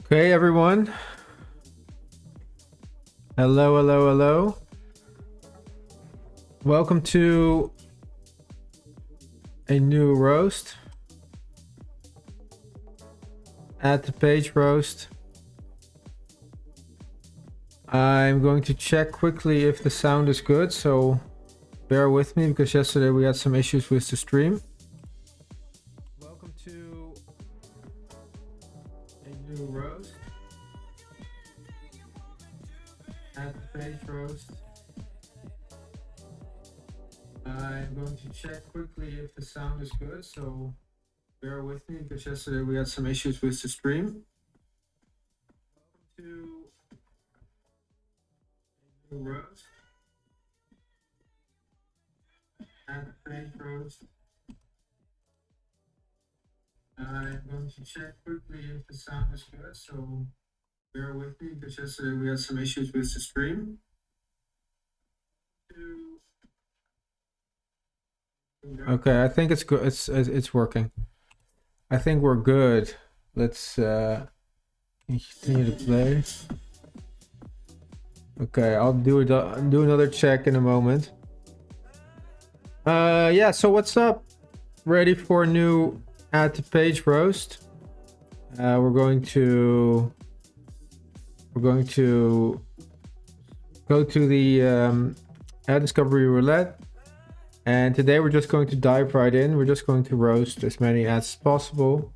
Okay, everyone. Hello, hello, hello. Welcome to a new roast. At the page roast. I'm going to check quickly if the sound is good, so bear with me because yesterday we had some issues with the stream. Welcome to a new roast. At the page roast. I'm going to check quickly if the sound is good, so bear with me because yesterday we had some issues with the stream. Welcome to a new roast. At the page roast. I'm going to check quickly if the sound is good, so bear with me because yesterday we had some issues with the stream. Okay, I think it's good. It's working. I think we're good. Let's continue to play. Okay, I'll do another check in a moment. Yeah. So what's up? Ready for a new At the Page roast? We're going to go to the ad discovery roulette. And today we're just going to dive right in. We're just going to roast as many ads as possible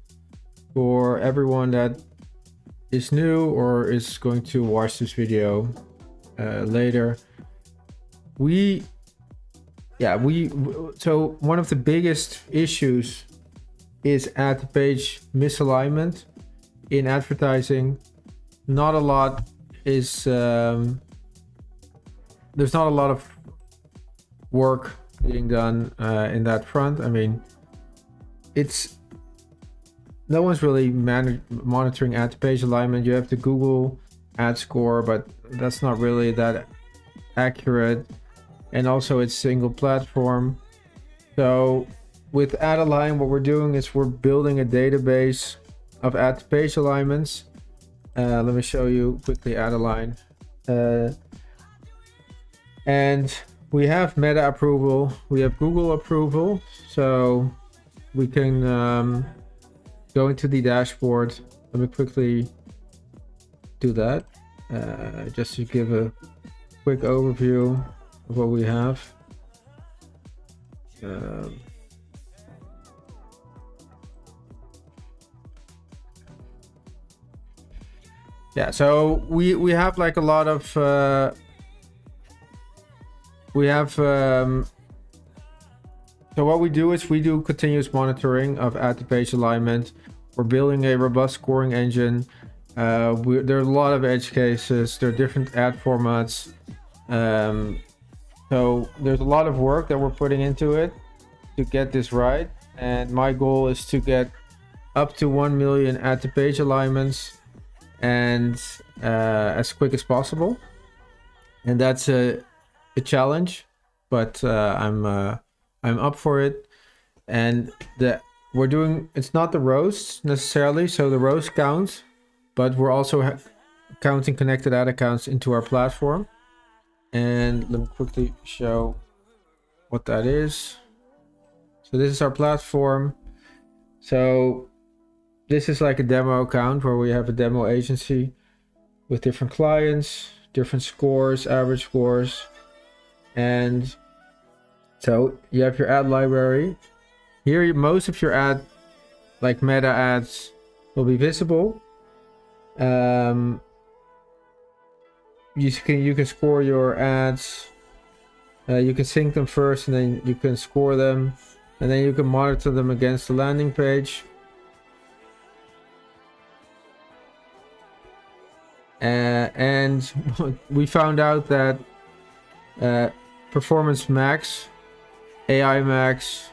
for everyone that is new or is going to watch this video later. So one of the biggest issues is at the page misalignment in advertising. Not a lot is there's not a lot of work being done in that front. I mean, no one's really monitoring ad page alignment. You have the Google ad score, but that's not really that accurate, and also it's single platform. So with ad align, what we're doing is we're building a database of ad page alignments. Let me show you quickly ad align, and we have Meta approval, we have Google approval, so we can go into the dashboard. Let me quickly do that, just to give a quick overview of what we have. Yeah, so we have like a lot of so what we do is we do continuous monitoring of ad to page alignment. We're building a robust scoring engine. There are a lot of edge cases. There are different ad formats. So there's a lot of work that we're putting into it to get this right. And my goal is to get up to 1 million ad to page alignments and as quick as possible. And that's a challenge, but I'm up for it. And it's not the roasts necessarily, so the roast counts, but we're also counting connected ad accounts into our platform. And let me quickly show what that is. So this is our platform. So this is like a demo account where we have a demo agency with different clients, different scores, average scores. And so you have your ad library. Here, most of your ad, like meta ads, will be visible. You can score your ads. You can sync them first, and then you can score them, and then you can monitor them against the landing page. And we found out that Performance Max, AI Max,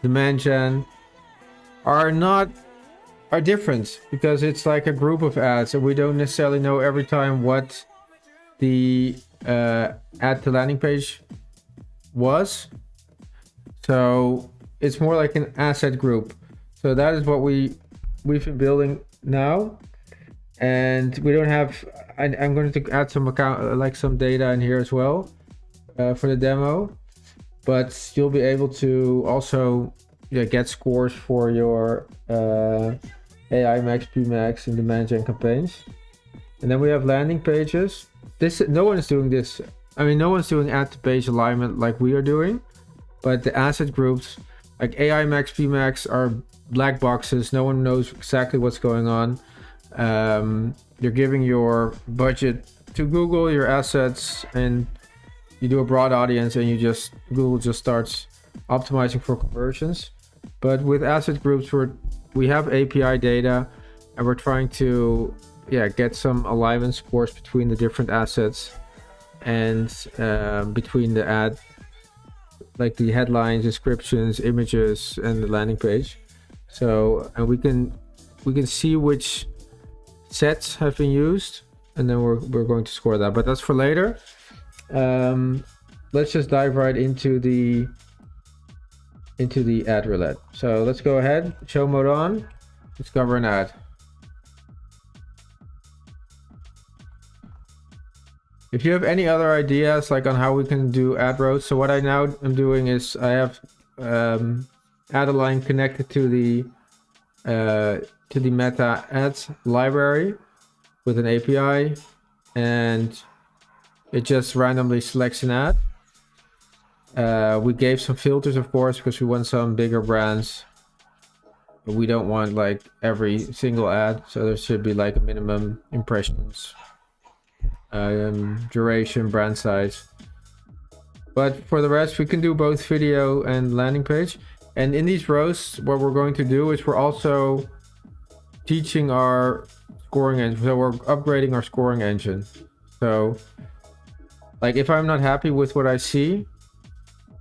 Demand Gen are different because it's like a group of ads, and we don't necessarily know every time what the ad to landing page was. So it's more like an asset group. So that is what we've been building now. And we don't have, I'm going to add some account, like some data in here as well for the demo. But you'll be able to also get scores for your AI Max, PMax in demand gen campaigns. And then we have landing pages. No one is doing this. I mean, no one's doing add to page alignment like we are doing. But the asset groups like AI Max, PMax are black boxes. No one knows exactly what's going on. You're giving your budget to Google, your assets, and you do a broad audience, and Google just starts optimizing for conversions. But with asset groups, we have API data, and we're trying to get some alignment scores between the different assets and between the ad, like the headlines, descriptions, images, and the landing page. So, and we can see which sets have been used, and then we're going to score that, but that's for later. Let's just dive right into the ad roulette. So let's go ahead, show mode on, discover an ad. If you have any other ideas like on how we can do ad rows, so what I now am doing is I have ad align connected to the meta ads library with an API, and it just randomly selects an ad. We gave some filters, of course, because we want some bigger brands, but we don't want like every single ad, so there should be like a minimum impressions, duration, brand size. But for the rest, we can do both video and landing page. And in these rows, what we're going to do is we're also teaching our scoring engine. So we're upgrading our scoring engine. So like if I'm not happy with what I see,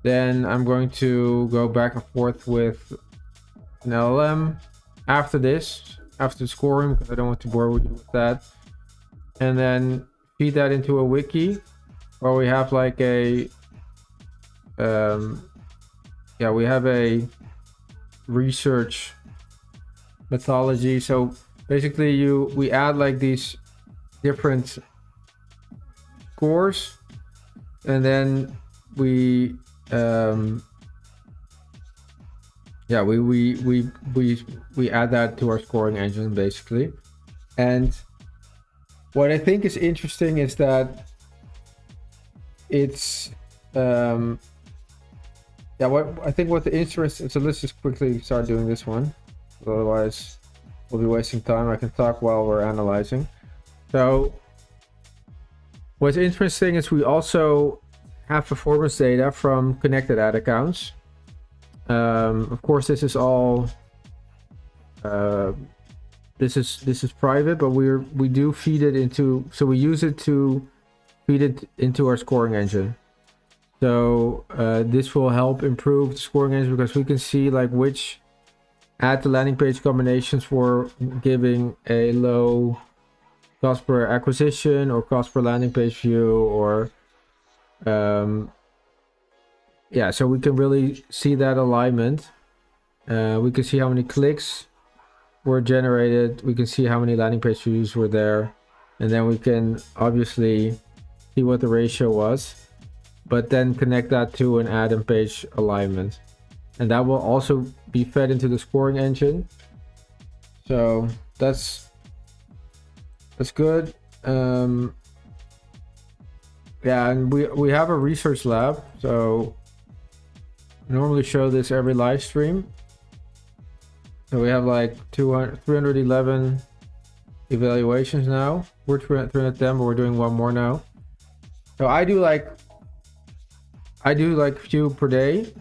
then I'm going to go back and forth with an LLM after the scoring, because I don't want to bore you with that. And then feed that into a wiki where we have like a we have a research methodology. So basically we add like these different scores, and then we add that to our scoring engine basically. And what I think is interesting is that it's what the interest. So let's just quickly start doing this one, otherwise we'll be wasting time. I can talk while we're analyzing. So what's interesting is we also have performance data from connected ad accounts. Of course, this is all this is private, but we do feed it into, so we use it to feed it into our scoring engine. So this will help improve the scoring engine, because we can see like which ad to landing page combinations were giving a low cost per acquisition or cost per landing page view, or so we can really see that alignment. We can see how many clicks were generated, we can see how many landing page views were there, and then we can obviously see what the ratio was, but then connect that to an ad and page alignment, and that will also be fed into the scoring engine. So that's good. And we have a research lab, so I normally show this every live stream. So we have like 311 evaluations now. We're 310, but we're doing one more now. So I do like few per day.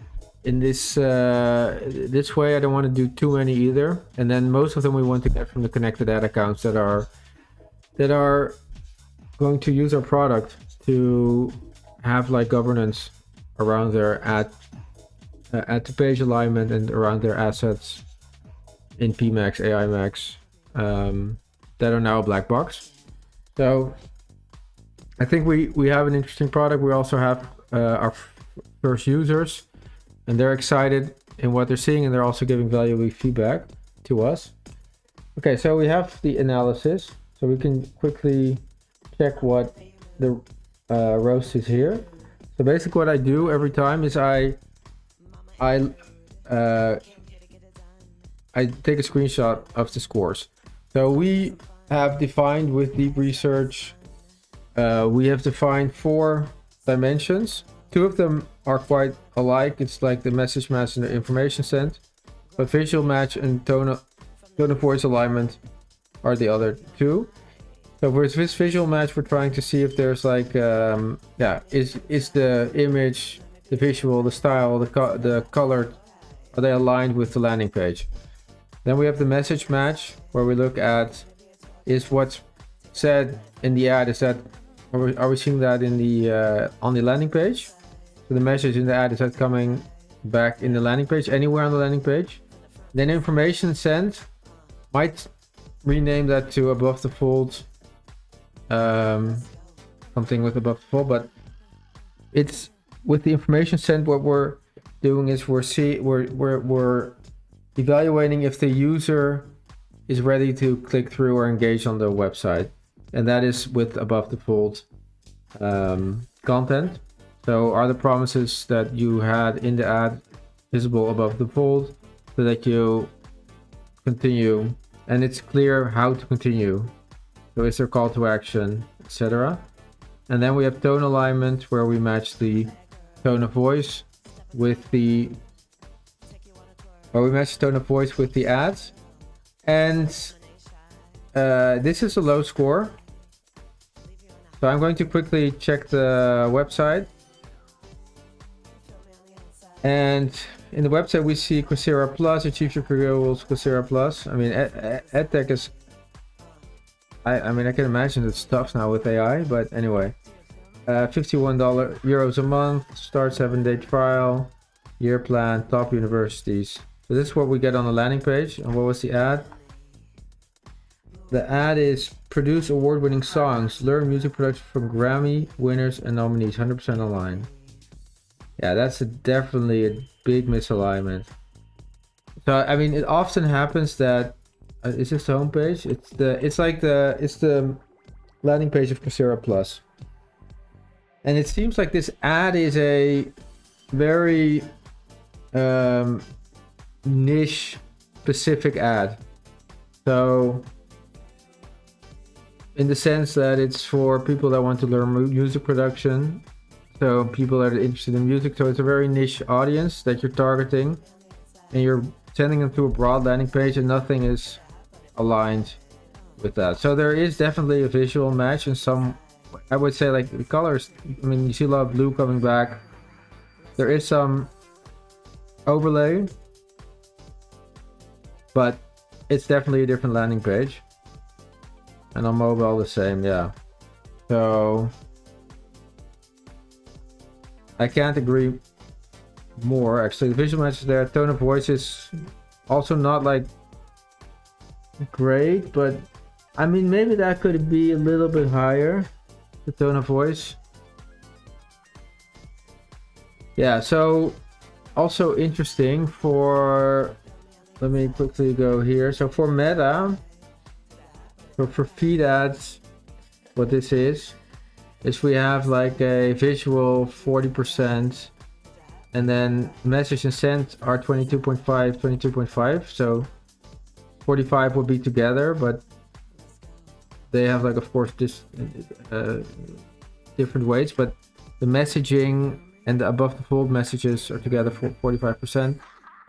In this way, I don't want to do too many either. And then most of them we want to get from the connected ad accounts that are going to use our product to have like governance around their ad to page alignment and around their assets in PMax, AI Max, that are now a black box. So I think we have an interesting product. We also have our first users, and they're excited in what they're seeing, and they're also giving valuable feedback to us. Okay, so we have the analysis. So we can quickly check what the roast is here. So basically what I do every time is I take a screenshot of the scores. So we have defined with deep research, we have defined 4 dimensions. 2 of them are quite alike. It's like the message match and the information sent. But visual match and tone of voice alignment are the other 2. So for this visual match, we're trying to see if there's like, is the image, the visual, the style, the color, are they aligned with the landing page? Then we have the message match, where we look at, is what's said in the ad, are we seeing that in the on the landing page? So the message in the ad, is that coming back in the landing page, anywhere on the landing page? Then information sent, might rename that to above the fold, something with above the fold, but it's with the information sent, what we're doing is we're evaluating if the user is ready to click through or engage on the website, and that is with above the fold content. So are the promises that you had in the ad visible above the fold, so that you continue and it's clear how to continue? So is there call to action, etc. And then we have tone alignment, where we match the tone of voice with the ads. And this is a low score. So I'm going to quickly check the website. And in the website we see Coursera Plus, achieve your career goals, Coursera Plus. I mean, EdTech is, I mean, I can imagine it's tough now with AI, but anyway. €51 a month, start 7-day trial, year plan, top universities. So this is what we get on the landing page. And what was the ad? The ad is produce award-winning songs, learn music production from Grammy winners and nominees, 100% online. Yeah, that's definitely a big misalignment. So I mean, it often happens that is this the homepage? It's the landing page of Coursera Plus. And it seems like this ad is a very niche specific ad. So in the sense that it's for people that want to learn music production. So people that are interested in music. So it's a very niche audience that you're targeting, and you're sending them to a broad landing page, and nothing is aligned with that. So there is definitely a visual match in some, I would say, like the colors. I mean, you see a lot of blue coming back. There is some overlay, but it's definitely a different landing page. And on mobile the same, yeah. So I can't agree more. Actually, the visual match is there. Tone of voice is also not like great, but I mean, maybe that could be a little bit higher, the tone of voice. Yeah, so also interesting for, let me quickly go here. So for Meta, for feed ads, what this is we have like a visual 40%, and then message and send are 22.5. So 45 would be together, but they have, like, of course, this different weights, but the messaging and the above the fold messages are together for 45%, and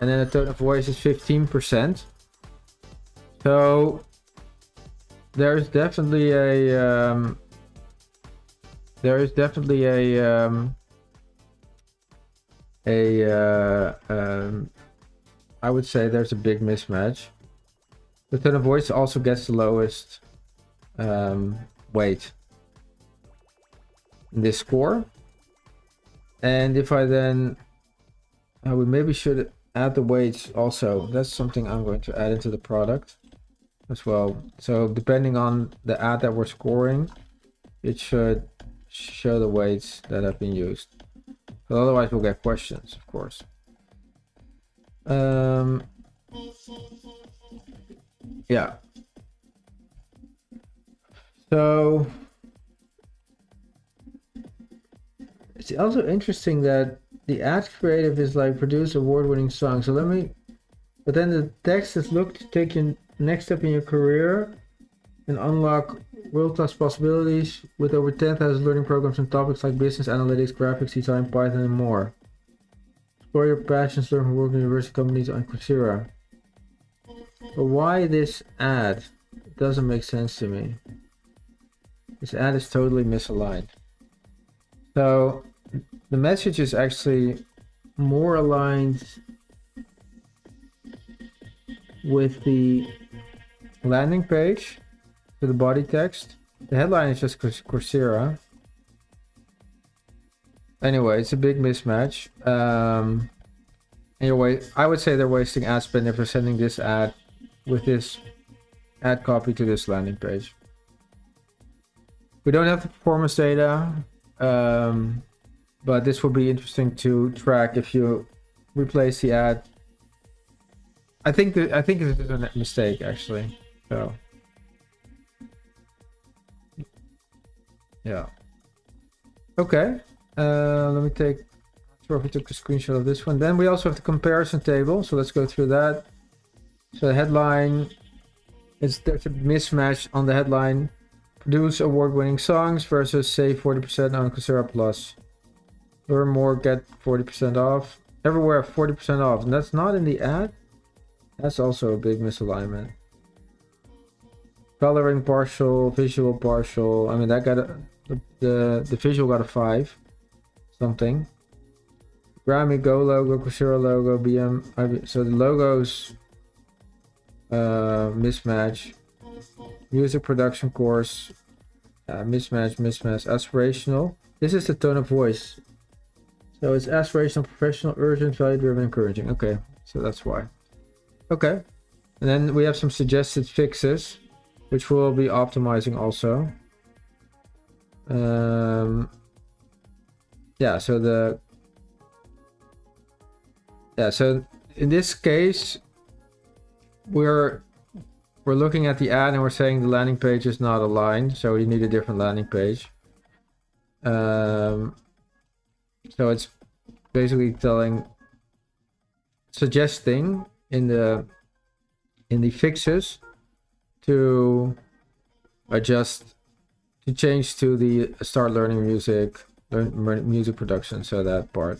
then the tone of voice is 15%. So there's definitely a I would say there's a big mismatch. The tone of voice also gets the lowest weight in this score. And if I then, we maybe should add the weights also. That's something I'm going to add into the product as well. So depending on the ad that we're scoring, it should show the weights that have been used. But otherwise we'll get questions, of course. Yeah. So it's also interesting that the ad creative is like produce award-winning song. So let me, but then the text is look to take your next step in your career and unlock world-class possibilities with over 10,000 learning programs on topics like business, analytics, graphics design, Python, and more. Explore your passions, learn from working university companies on Coursera. But why this ad? It doesn't make sense to me. This ad is totally misaligned. So the message is actually more aligned with the landing page to the body text. The headline is just Coursera. Anyway, it's a big mismatch. Anyway, I would say they're wasting ad spend if they're sending this ad with this ad copy to this landing page. We don't have the performance data, but this will be interesting to track if you replace the ad. I think this is a mistake actually. So yeah. Okay. Let me take. Not sure if we took a screenshot of this one. Then we also have the comparison table. So let's go through that. So the headline is there's a mismatch on the headline. Produce award-winning songs versus save 40% on Coursera Plus. Learn more, get 40% off. Everywhere 40% off, and that's not in the ad. That's also a big misalignment. Coloring partial, visual partial. I mean that got a, the visual got a 5 something. Grammy Go logo, Coursera logo, BM. So the logos mismatch. Music production course, mismatch. Aspirational. This is the tone of voice. So it's aspirational, professional, urgent, value-driven, encouraging. Okay, so that's why. Okay, and then we have some suggested fixes, which we'll be optimizing also. Yeah. So in this case, we're looking at the ad and we're saying the landing page is not aligned, so we need a different landing page. So it's basically suggesting in the fixes to change to the start learning music, music production, so that part.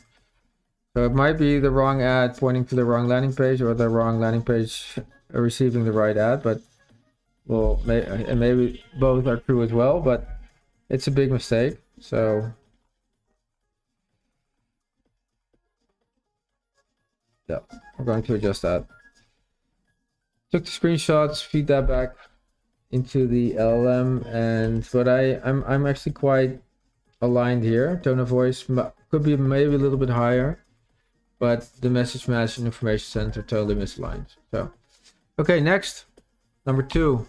So it might be the wrong ad pointing to the wrong landing page, or the wrong landing page receiving the right ad, but well, and maybe both are true as well, but it's a big mistake. So yeah, we're going to adjust that. Took the screenshots, feed that back into the LLM, and but I'm actually quite aligned here. Tone of voice could be maybe a little bit higher, but the message match and information sent are totally misaligned. So okay, next, number 2.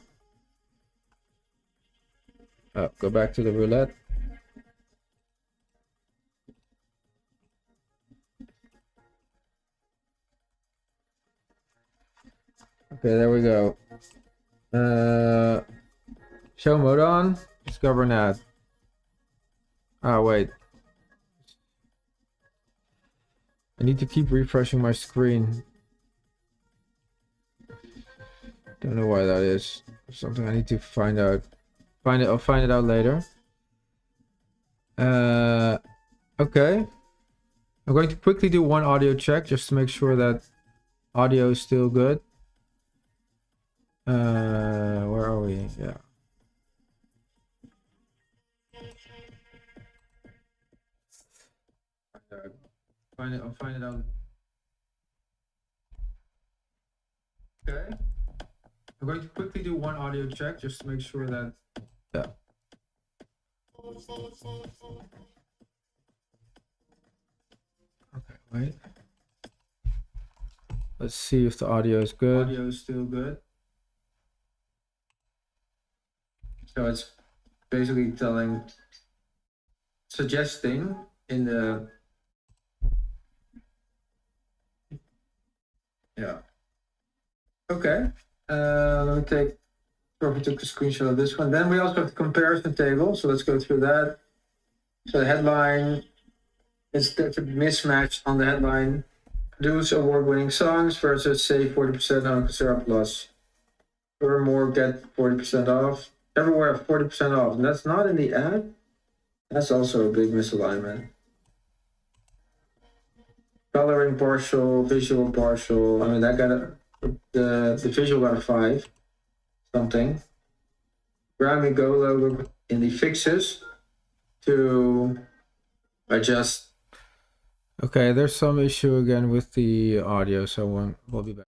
Go back to the roulette. Okay, there we go. Show mode on. Discover an ad. Oh wait. I need to keep refreshing my screen. Don't know why that is. Something I need to find out. I'll find it out later. Okay. I'm going to quickly do one audio check just to make sure that audio is still good. Where are we? Yeah. I'll find it out. Okay. I'm going to quickly do one audio check just to make sure that. Yeah. Okay, wait. Let's see if the audio is good. Audio is still good. So it's basically suggesting in the. Yeah. Okay. Let me take So we took a screenshot of this one. Then we also have the comparison table. So let's go through that. So the headline is the mismatch on the headline. Produce award-winning songs versus save 40% on Coursera Plus. Or more get 40% off. Everywhere 40% off. And that's not in the app. That's also a big misalignment. Coloring partial, visual partial. I mean, that got the visual got a 5 something. Grammy Go logo in the fixes to adjust. Okay, there's some issue again with the audio, so we'll be back.